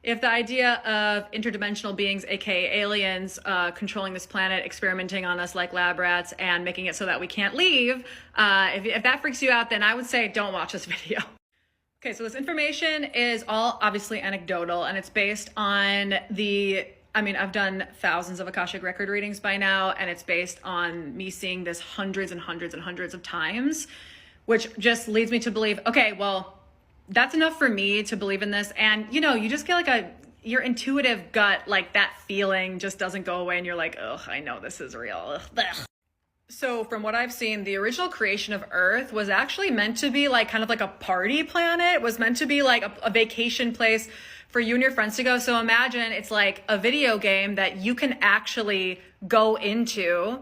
If the idea of interdimensional beings, aka aliens, controlling this planet, experimenting on us like lab rats, and making it so that we can't leave, if that freaks you out, then I would say don't watch this video. Okay, so this information is all obviously anecdotal, and it's based on I've done thousands of Akashic record readings by now, and it's based on me seeing this hundreds and hundreds and hundreds of times, which just leads me to believe, okay, well, that's enough for me to believe in this. And you just get like your intuitive gut, like that feeling just doesn't go away, and you're like, ugh, I know this is real. Ugh. So from what I've seen, the original creation of Earth was actually meant to be like kind of like a party planet. It was meant to be like a vacation place for you and your friends to go. So imagine it's like a video game that you can actually go into,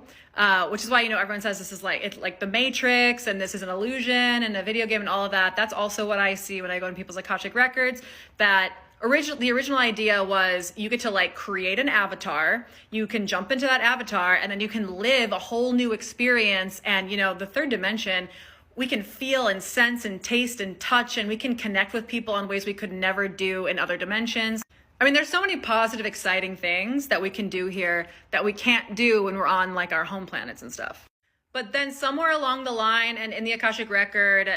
which is why, everyone says this is like, it's like the Matrix, and this is an illusion and a video game and all of that. That's also what I see when I go into people's Akashic records, that the original idea was you get to like create an avatar, you can jump into that avatar, and then you can live a whole new experience. And the third dimension, we can feel and sense and taste and touch, and we can connect with people in ways we could never do in other dimensions. I mean, there's so many positive, exciting things that we can do here that we can't do when we're on like our home planets and stuff. But then somewhere along the line, and in the Akashic record,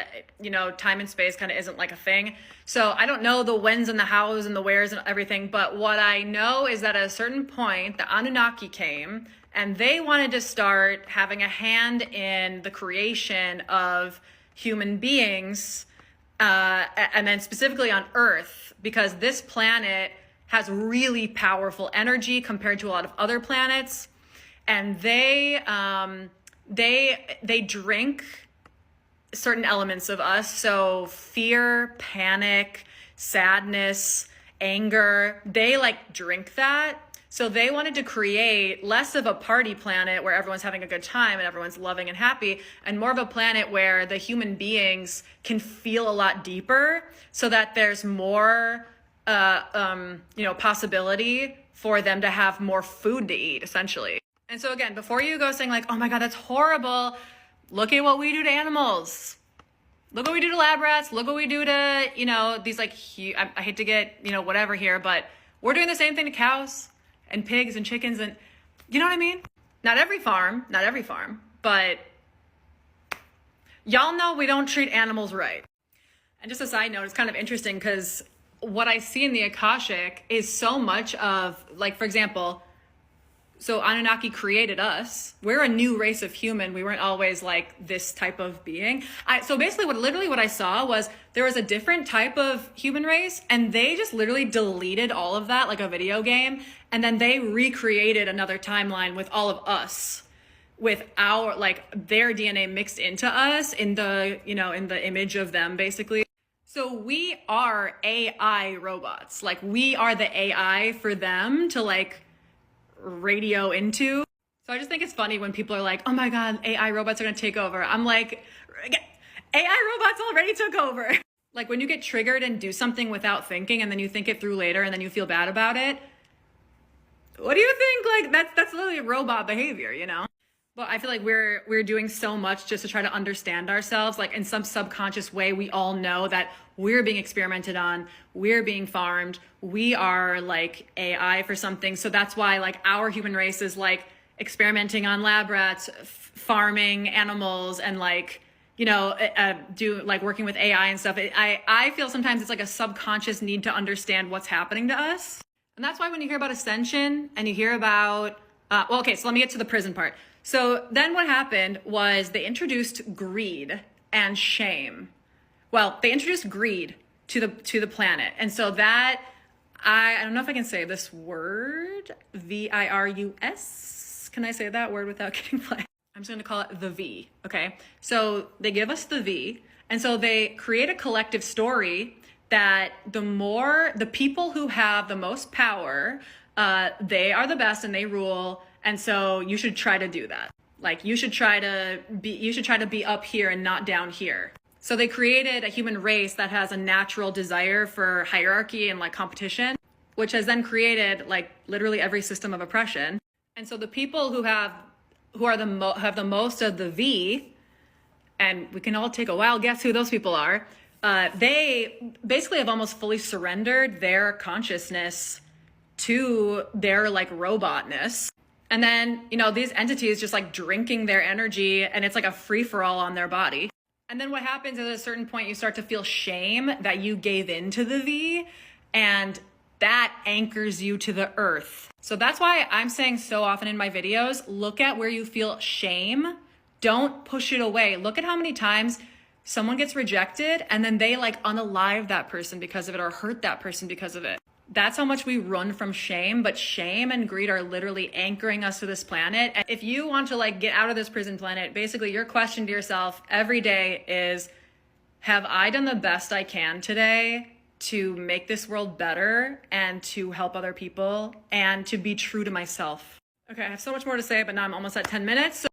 time and space kind of isn't like a thing. So I don't know the whens and the hows and the wheres and everything, but what I know is that at a certain point, the Anunnaki came, and they wanted to start having a hand in the creation of human beings, and then specifically on Earth, because this planet has really powerful energy compared to a lot of other planets. And they drink certain elements of us. So fear, panic, sadness, anger, they like drink that. So they wanted to create less of a party planet where everyone's having a good time and everyone's loving and happy, and more of a planet where the human beings can feel a lot deeper, so that there's more possibility for them to have more food to eat, essentially. And so again, before you go saying like, oh my God, that's horrible, look at what we do to animals. Look what we do to lab rats. Look what we do to, these like, I hate to get, whatever here, but we're doing the same thing to cows and pigs and chickens, and you know what I mean? Not every farm, but y'all know we don't treat animals right. And just a side note, it's kind of interesting because what I see in the Akashic is so much of, like, for example, so Anunnaki created us. We're a new race of human. We weren't always like this type of being. So basically what I saw was there was a different type of human race, and they just literally deleted all of that like a video game. And then they recreated another timeline with all of us, with our, like, their DNA mixed into us in the, in the image of them, basically. So we are AI robots. Like, we are the AI for them to like radio into. So I just think it's funny when people are like, oh my God, AI robots are gonna take over. I'm like, AI robots already took over. Like, when you get triggered and do something without thinking, and then you think it through later and then you feel bad about it, what do you think? Like, that's literally robot behavior, But I feel like we're doing so much just to try to understand ourselves. Like, in some subconscious way, we all know that we're being experimented on, we're being farmed, we are like AI for something. So that's why like our human race is like experimenting on lab rats, farming animals, and like, working with AI and stuff. I feel sometimes it's like a subconscious need to understand what's happening to us. And that's why when you hear about ascension and you hear about, so let me get to the prison part. So then what happened was they introduced greed and shame. Well, they introduced greed to the planet. And so that, I don't know if I can say this word, virus. Can I say that word without getting flagged? I'm just gonna call it the V, okay? So they give us the V, and so they create a collective story that the people who have the most power, they are the best and they rule. And so you should try to do that. Like, you should try to be up here and not down here. So they created a human race that has a natural desire for hierarchy and like competition, which has then created like literally every system of oppression. And so the people who have the most of the V, and we can all take a wild guess who those people are, they basically have almost fully surrendered their consciousness to their like robotness. And then, you know, these entities just like drinking their energy, and it's like a free for all on their body. And then what happens is at a certain point, you start to feel shame that you gave in to the V, and that anchors you to the earth. So that's why I'm saying so often in my videos, look at where you feel shame. Don't push it away. Look at how many times someone gets rejected and then they like unalive that person because of it, or hurt that person because of it. That's how much we run from shame, but shame and greed are literally anchoring us to this planet. And if you want to like get out of this prison planet, basically your question to yourself every day is, have I done the best I can today to make this world better and to help other people and to be true to myself? Okay, I have so much more to say, but now I'm almost at 10 minutes. So